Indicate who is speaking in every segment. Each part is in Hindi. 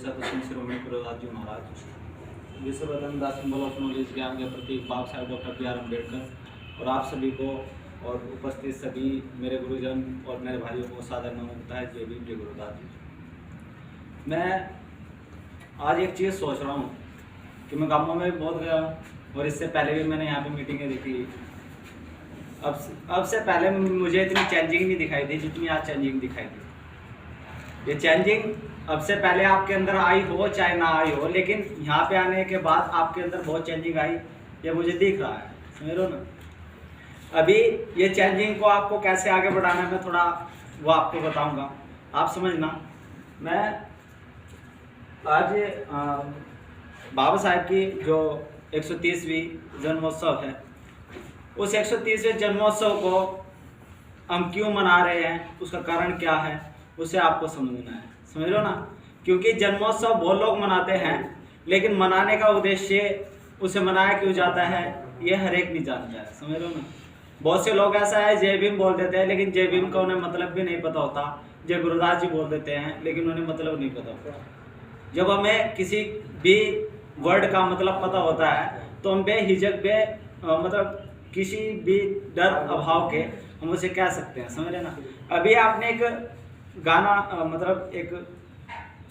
Speaker 1: सतसिंह Shiromani Gurudas ji Maharaj Vishwavardhan Das symbol of knowledge ज्ञान के प्रतीक Baba Saheb doctor B R Ambedkar और आप सभी को और उपस्थित सभी मेरे गुरुजन और मेरे भाइयों को सादर नमस्कार है। जय भीम, जय गुरुदास जी। मैं आज एक चीज़ सोच रहा हूँ कि मैं गाँवों में बहुत गया हूँ और इससे पहले भी मैंने यहाँ पे मीटिंगें देखी। अब से पहले मुझे इतनी चेंजिंग नहीं दिखाई दी जितनी आज चेंजिंग दिखाई दी। ये चेंजिंग अब से पहले आपके अंदर आई हो चाहे ना आई हो, लेकिन यहाँ पे आने के बाद आपके अंदर बहुत चेंजिंग आई, ये मुझे दिख रहा है, समझ लो ना। अभी ये चेंजिंग को आपको कैसे आगे बढ़ाना है मैं थोड़ा वो आपको बताऊंगा, आप समझना। मैं आज बाबा साहेब की जो 130वीं जन्मोत्सव है, उस 130वें जन्मोत्सव को हम क्यों मना रहे हैं, उसका कारण क्या है, उसे आपको समझना है, समझ लो ना। क्योंकि जन्मोत्सव बहुत लोग मनाते हैं, लेकिन मनाने का उद्देश्य उसे मनाया क्यों जाता है ये हर एक नहीं जानता है, समझ लो ना। बहुत से लोग ऐसा है जय भीम बोल देते हैं, लेकिन जय भीम का उन्हें मतलब भी नहीं पता होता। जय गुरुदास जी बोल देते हैं, लेकिन उन्हें मतलब नहीं पता होता। जब हमें किसी भी वर्ड का मतलब पता होता है तो हम बेहिचक मतलब किसी भी डर अभाव के हम उसे कह सकते हैं, समझ रहे ना। अभी आपने एक गाना मतलब एक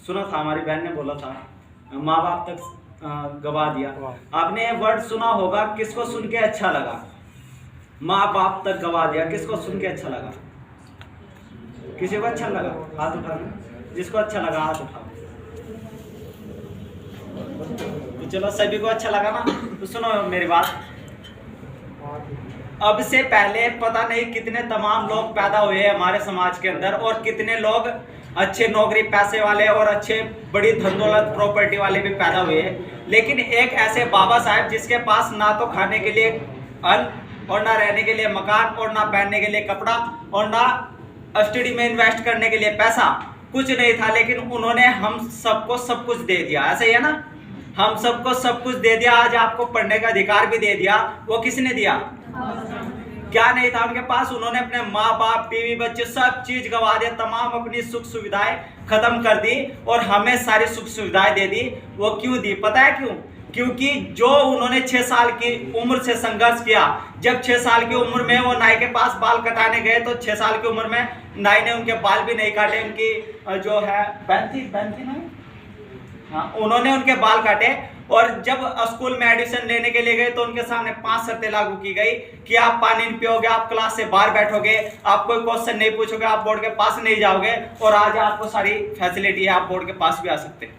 Speaker 1: सुना था, हमारी बहन ने बोला था माँ बाप तक गवा दिया। आपने ये वर्ड सुना होगा, किसको सुन के अच्छा लगा? माँ बाप तक गवा दिया, किसको सुन के अच्छा लगा? किसी को अच्छा लगा हाथ उठाओ, जिसको अच्छा लगा हाथ उठाओ। तो चलो सभी को अच्छा लगा ना, तो सुनो मेरी बात। अब से पहले पता नहीं कितने तमाम लोग पैदा हुए हैं हमारे समाज के अंदर, और कितने लोग अच्छे नौकरी पैसे वाले और अच्छे बड़ी धन दौलत प्रॉपर्टी वाले भी पैदा हुए हैं। लेकिन एक ऐसे बाबा साहेब जिसके पास ना तो खाने के लिए अन्न और ना रहने के लिए मकान और ना पहनने के लिए कपड़ा और ना स्टडी में इन्वेस्ट करने के लिए पैसा कुछ नहीं था, लेकिन उन्होंने हम सबको सब कुछ दे दिया। ऐसा ही है ना, हम सबको सब कुछ दे दिया। आज आपको पढ़ने का अधिकार भी दे दिया। वो किसने दिया? क्या नहीं था उनके पास? उन्होंने अपने माँ बाप बीवी बच्चे सब चीज गवा दिया, तमाम अपनी सुख सुविधाएं खत्म कर दी और हमें सारी सुख सुविधाएं दे दी। वो क्यों दी? पता है क्यों? क्योंकि जो उन्होंने 6 साल की उम्र से संघर्ष किया, जब 6 साल की उम्र में वो नाई के पास बाल कटाने गए तो 6 साल की उम्र में नाई ने उनके बाल भी नहीं काटे। उनकी जो है बैंथी नहीं, हाँ, उन्होंने उनके बाल काटे। और जब स्कूल में एडमिशन लेने के लिए गए तो उनके सामने 5 शर्तें लागू की गई कि आप पानी नहीं पियोगे, आप क्लास से बाहर बैठोगे, आप कोई क्वेश्चन नहीं पूछोगे, आप बोर्ड के पास नहीं जाओगे। और आज आपको सारी फैसिलिटी है, आप बोर्ड के पास भी आ सकते हैं।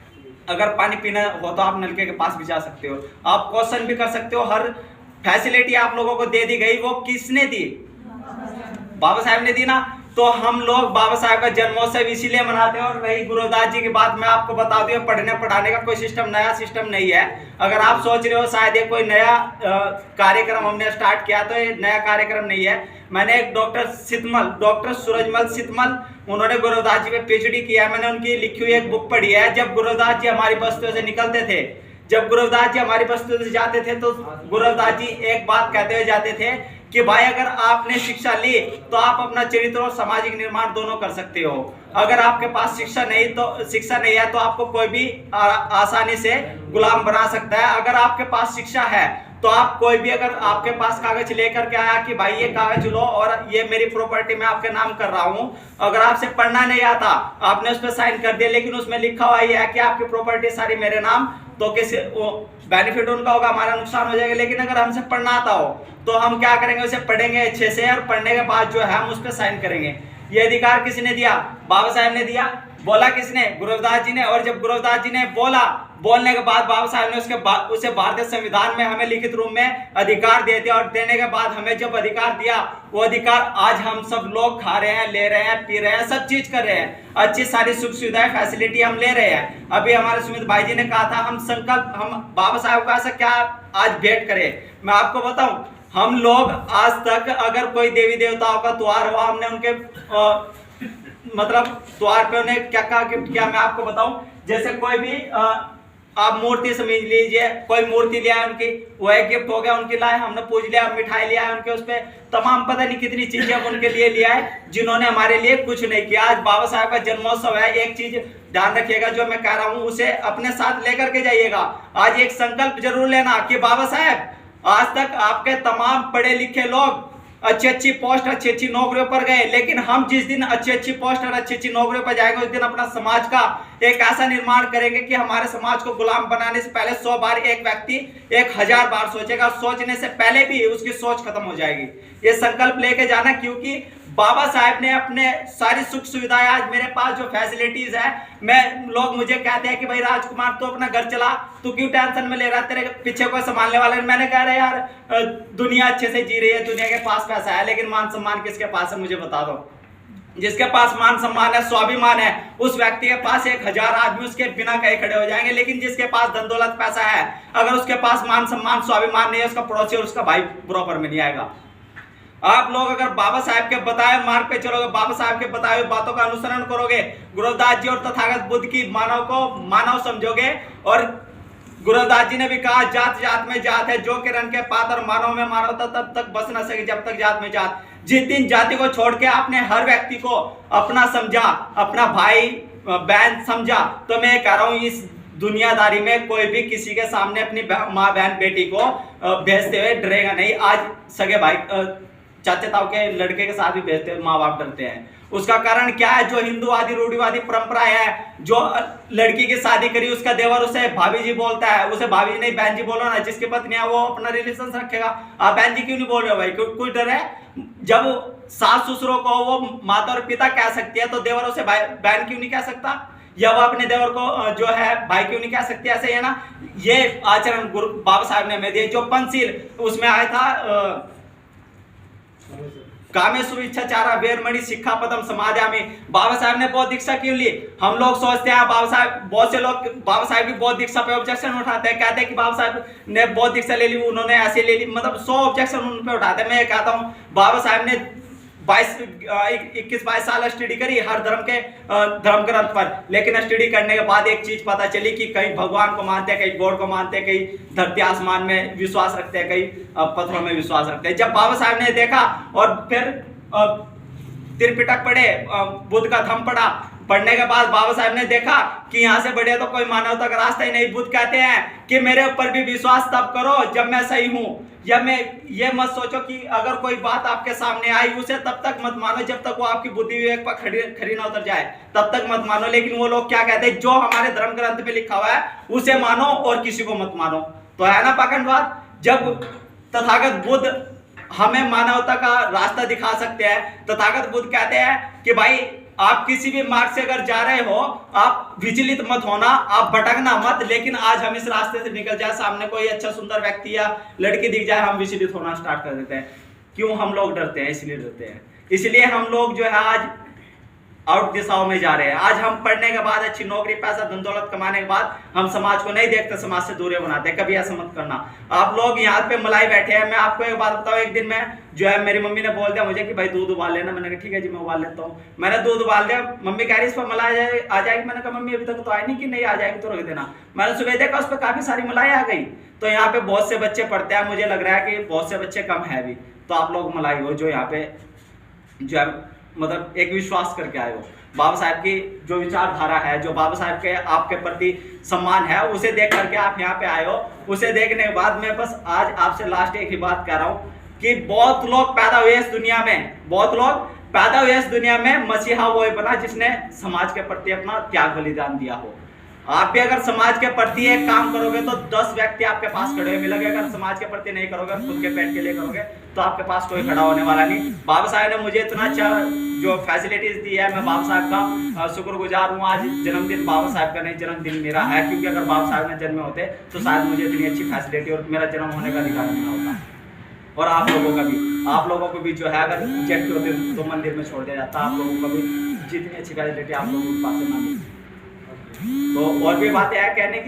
Speaker 1: अगर पानी पीना हो तो आप नलके के पास भी जा सकते हो, आप क्वेश्चन भी कर सकते हो। हर फैसिलिटी आप लोगों को दे दी गई। वो किसने दी? बाबा साहेब ने दी ना। तो हम लोग बाबा साहेब का जन्मोत्सव इसीलिए मनाते हैं। और रही गुरुदास जी की बात, मैं आपको बता दूं, पढ़ने पढ़ाने का कोई सिस्टम नया सिस्टम नहीं है। अगर आप सोच रहे हो शायद ये कोई नया कार्यक्रम हमने स्टार्ट किया, तो ये नया कार्यक्रम नहीं है। मैंने एक डॉक्टर सूरजमल सितमल, उन्होंने गुरुदास जी पे पीएचडी किया है। मैंने उनकी लिखी हुई एक बुक पढ़ी है। जब गुरुदास जी हमारी बस्तियों से निकलते थे, जब गुरुदास जी हमारी बस्तियों से जाते थे, तो गुरुदास जी एक बात कहते हुए जाते थे कि भाई अगर आपने शिक्षा ली तो आप अपना चरित्र और सामाजिक निर्माण दोनों कर सकते हो। अगर आपके पास शिक्षा नहीं है तो आपको कोई भी आसानी से गुलाम बना सकता है। अगर आपके पास शिक्षा है तो आप कोई भी, अगर आपके पास कागज लेकर के आया कि भाई ये कागज लो और ये मेरी प्रॉपर्टी मैं आपके नाम कर रहा हूं, अगर आपसे पढ़ना नहीं आता, आपने उस पर साइन कर दिया, लेकिन उसमें लिखा हुआ है कि आपकी प्रॉपर्टी सारी मेरे नाम, तो किसी बेनिफिट उनका होगा, हमारा नुकसान हो जाएगा। लेकिन अगर हमसे पढ़ना आता हो तो हम क्या करेंगे? उसे पढ़ेंगे अच्छे से और पढ़ने के बाद जो है हम उस पर साइन करेंगे। ये अधिकार किसने दिया? बाबा साहेब ने दिया। बोला किसने? गुरुदास जी ने। और जब गुरुदास जी ने बोलने के बाद बाबा साहेब ने उसे भारतीय संविधान में हमें लिखित रूप में अधिकार दे दिया। और देने के बाद हमें जब अधिकार दिया, वो अधिकार आज हम सब लोग खा रहे हैं, ले रहे हैं, पी रहे हैं, सब चीज कर रहे हैं। अच्छी सारी सुख सुविधाएं फैसिलिटी हम ले रहे हैं। अभी हमारे सुमित भाई जी ने कहा था हम बाबा साहेब का ऐसा क्या आज भेंट करें। मैं आपको बताऊं, हम लोग आज तक अगर कोई देवी देवताओं का त्योहार हुआ, हमने उनके मतलब त्योहार पे उन्हें क्या क्या गिफ्ट किया, मैं आपको बताऊं। जैसे कोई भी आप मूर्ति समझ लीजिए, कोई मूर्ति लिया है उनकी, वो एक गिफ्ट हो गया उनकी, लाए हमने पूज लिया, मिठाई लिया है उनके, उस पर तमाम पता नहीं कितनी चीजें उनके लिए लिया है जिन्होंने हमारे लिए कुछ नहीं किया। आज बाबा साहब का जन्मोत्सव है, एक चीज ध्यान रखिएगा जो मैं कह रहा हूं उसे अपने साथ लेकर के जाइएगा। आज एक संकल्प जरूर लेना कि बाबा साहब, आज तक आपके तमाम पढ़े लिखे लोग अच्छी अच्छी पोस्ट, अच्छी अच्छी नौकरियों पर गए, लेकिन हम जिस दिन अच्छी अच्छी पोस्ट और अच्छी अच्छी नौकरियों पर जाएंगे उस दिन अपना समाज का एक ऐसा निर्माण करेंगे कि हमारे समाज को गुलाम बनाने से पहले 100 बार एक व्यक्ति 1000 बार सोचेगा, सोचने से पहले भी उसकी सोच खत्म हो जाएगी। ये संकल्प लेके जाना, क्योंकि बाबा साहब ने अपने सारी सुख सुविधाएं, आज मेरे पास जो फैसिलिटीज है, मैं लोग मुझे कहते हैं कि भाई राजकुमार तो अपना घर चला, तू क्यों टेंशन में ले रहा है, तेरे पीछे कोई संभालने वाला नहीं। मैंने कह रहा यार दुनिया अच्छे से जी रही है, दुनिया के पास पैसा है, लेकिन मान सम्मान किसके पास है मुझे बता दो। जिसके पास मान सम्मान है, स्वाभिमान है, उस व्यक्ति के पास 1000 आदमी उसके बिना कहे खड़े हो जाएंगे। लेकिन जिसके पास धन दौलत पैसा है, अगर उसके पास मान सम्मान स्वाभिमान नहीं है, उसका पड़ोसी और उसका भाई बराबर में नहीं आएगा। आप लोग अगर बाबा साहब के बताए मार्ग पे चलोगे, बाबा साहब के बताए हुए बातों का अनुसरण करोगे, गुरुदास जी और तथागत बुद्ध की मानव को मानव समझोगे, और गुरुदास जी ने भी कहा जात जात में जात है, जो किरण के पात और मानव में मानवता तब तक बस न सके जब तक जात में जात। जिस दिन जाति को छोड़ के आपने हर व्यक्ति को अपना समझा, अपना भाई बहन समझा, तो मैं कह रहा हूं इस दुनियादारी में कोई भी किसी के सामने अपनी माँ बहन बेटी को भेजते हुए डरेगा नहीं। आज सगे भाई चाचा ताऊ के लड़के के साथ भी भेजते हुए माँ बाप डरते हैं। उसका कारण क्या है? जो हिंदूवादी रूढ़िवादी परंपरा है, जो लड़की की शादी करी उसका देवर उसे भाभी जी बोलता है, उसे भाभी जी नहीं बहन जी बोलो ना। जिसकी पत्नी है वो अपना रिलेशन रखेगा, आप बहन जी क्यों नहीं बोल रहे हो भाई? कोई डर है? जब सास ससुरों को वो माता और पिता कह सकती है, तो देवर उसे बहन क्यों नहीं कह सकता, या वो अपने देवर को जो है भाई क्यों नहीं कह सकती? ऐसे है ना, ये आचरण गुरु बाबा साहब ने हमें दिए। जो पंचशील उसमें आया था कामेश्वर इच्छाचारा वेरमणि शिक्षा पदम समाध्यामि, बाबा साहब ने बौद्ध दीक्षा क्यों ली? हम लोग सोचते हैं बाबा साहब, बहुत से लोग बाबा साहब की बौद्ध दीक्षा पे ऑब्जेक्शन उठाते हैं, कहते हैं कि बाबा साहब ने बौद्ध दीक्षा ले ली, उन्होंने ऐसे ले ली, मतलब 100 ऑब्जेक्शन उन पे उठाते हैं। मैं ये कहता हूँ बाबा साहब ने 21-22 साल स्टडी करी हर धर्म के धर्म ग्रंथ पर, लेकिन स्टडी करने के बाद एक चीज पता चली कि कई भगवान को मानते हैं, कई गॉड को मानते हैं, कई धरती आसमान में विश्वास रखते हैं, कई पत्थरों में विश्वास रखते हैं। जब बाबा साहब ने देखा और फिर त्रिपिटक पढ़े, बुद्ध का धम्म पढ़ा, पढ़ने के बाद बाबा साहब ने देखा कि यहाँ से बढ़िया तो कोई मानवता का रास्ता ही नहीं। बुद्ध कहते हैं कि मेरे ऊपर भी विश्वास तब करो जब मैं सही हूँ, या मैं ये मत सोचो कि अगर कोई बात आपके सामने आई उसे तब तक मत मानो जब तक वो आपकी बुद्धि विवेक पर खरी ना उतर जाए, तब तक मत मानो। लेकिन वो लोग क्या कहते हैं, जो हमारे धर्म ग्रंथ में लिखा हुआ है उसे मानो और किसी को मत मानो। तो है ना पाखंडवाद। जब तथागत बुद्ध हमें मानवता का रास्ता दिखा सकते हैं, तथागत बुद्ध कहते हैं कि भाई आप किसी भी मार्ग से अगर जा रहे हो, आप विचलित मत होना, आप भटकना मत, लेकिन आज हम इस रास्ते से निकल जाए, सामने कोई अच्छा सुंदर व्यक्ति या लड़की दिख जाए, हम विचलित होना स्टार्ट कर देते हैं। क्यों? हम लोग डरते हैं, इसलिए डरते हैं। इसलिए हम लोग जो है आज आउट दिशाओं में जा रहे हैं। आज हम पढ़ने के बाद, अच्छी नौकरी पैसा धन दौलत कमाने के बाद हम समाज को नहीं देखते, समाज से दूरियां बनाते हैं। कभी ऐसा मत करना। आप लोग यहाँ पे मलाई बैठे हैं, मैं आपको एक बात बताऊं, एक दिन में जो है मेरी मम्मी ने बोल दिया मुझे कि भाई दूध उबाल लेना। मैंने कहा ठीक है जी मैं उबाल लेता हूँ। मैंने दूध उबाल दिया, मम्मी कह रही इस पर मलाई आ जाएगी। मैंने कहा मम्मी अभी तक तो आई नहीं। कि नहीं आ जाएगी तो रख देना। मैंने सुबह देखा उस पर काफी सारी मलाई आ गई। तो यहाँ पे बहुत से बच्चे पढ़ते हैं, मुझे लग रहा है कि बहुत से बच्चे कम है भी, तो आप लोग मलाई हो जो यहाँ पे जो है मतलब एक विश्वास करके आए हो। बाबा साहब की जो विचारधारा है, जो बाबा साहब के आपके प्रति सम्मान है, उसे देख करके आप यहाँ पे आए हो। उसे देखने के बाद मैं बस आज आपसे लास्ट एक ही बात कह रहा हूँ कि बहुत लोग पैदा हुए इस दुनिया में, बहुत लोग पैदा हुए इस दुनिया में, मसीहा वो बना जिसने समाज के प्रति अपना त्याग बलिदान दिया हो। आप भी अगर समाज के प्रति एक काम करोगे तो 10 व्यक्ति आपके पास खड़े हुए मिलेंगे। अगर समाज के प्रति नहीं करोगे, खुद के पेट के लिए करोगे, तो आपके पास कोई खड़ा होने वाला नहीं। बाबा साहब ने मुझे इतना अच्छा जो फैसिलिटीज दी है, मैं बाबा साहब का शुक्रगुजार हूँ। आज जन्मदिन बाबा साहब का नहीं, जन्मदिन मेरा है, क्योंकि अगर बाबा साहब ने जन्मे होते तो शायद मुझे इतनी अच्छी फैसिलिटी और मेरा जन्म होने का अधिकार नहीं होता। और आप लोगों को भी जो है अगर रिजेक्ट होते तो मंदिर में छोड़ दिया जाता। आप लोगों को भी जितनी अच्छी फैसिलिटी आप लोगों के पास से ना मिली। तो और भी बातें हैं कहने की।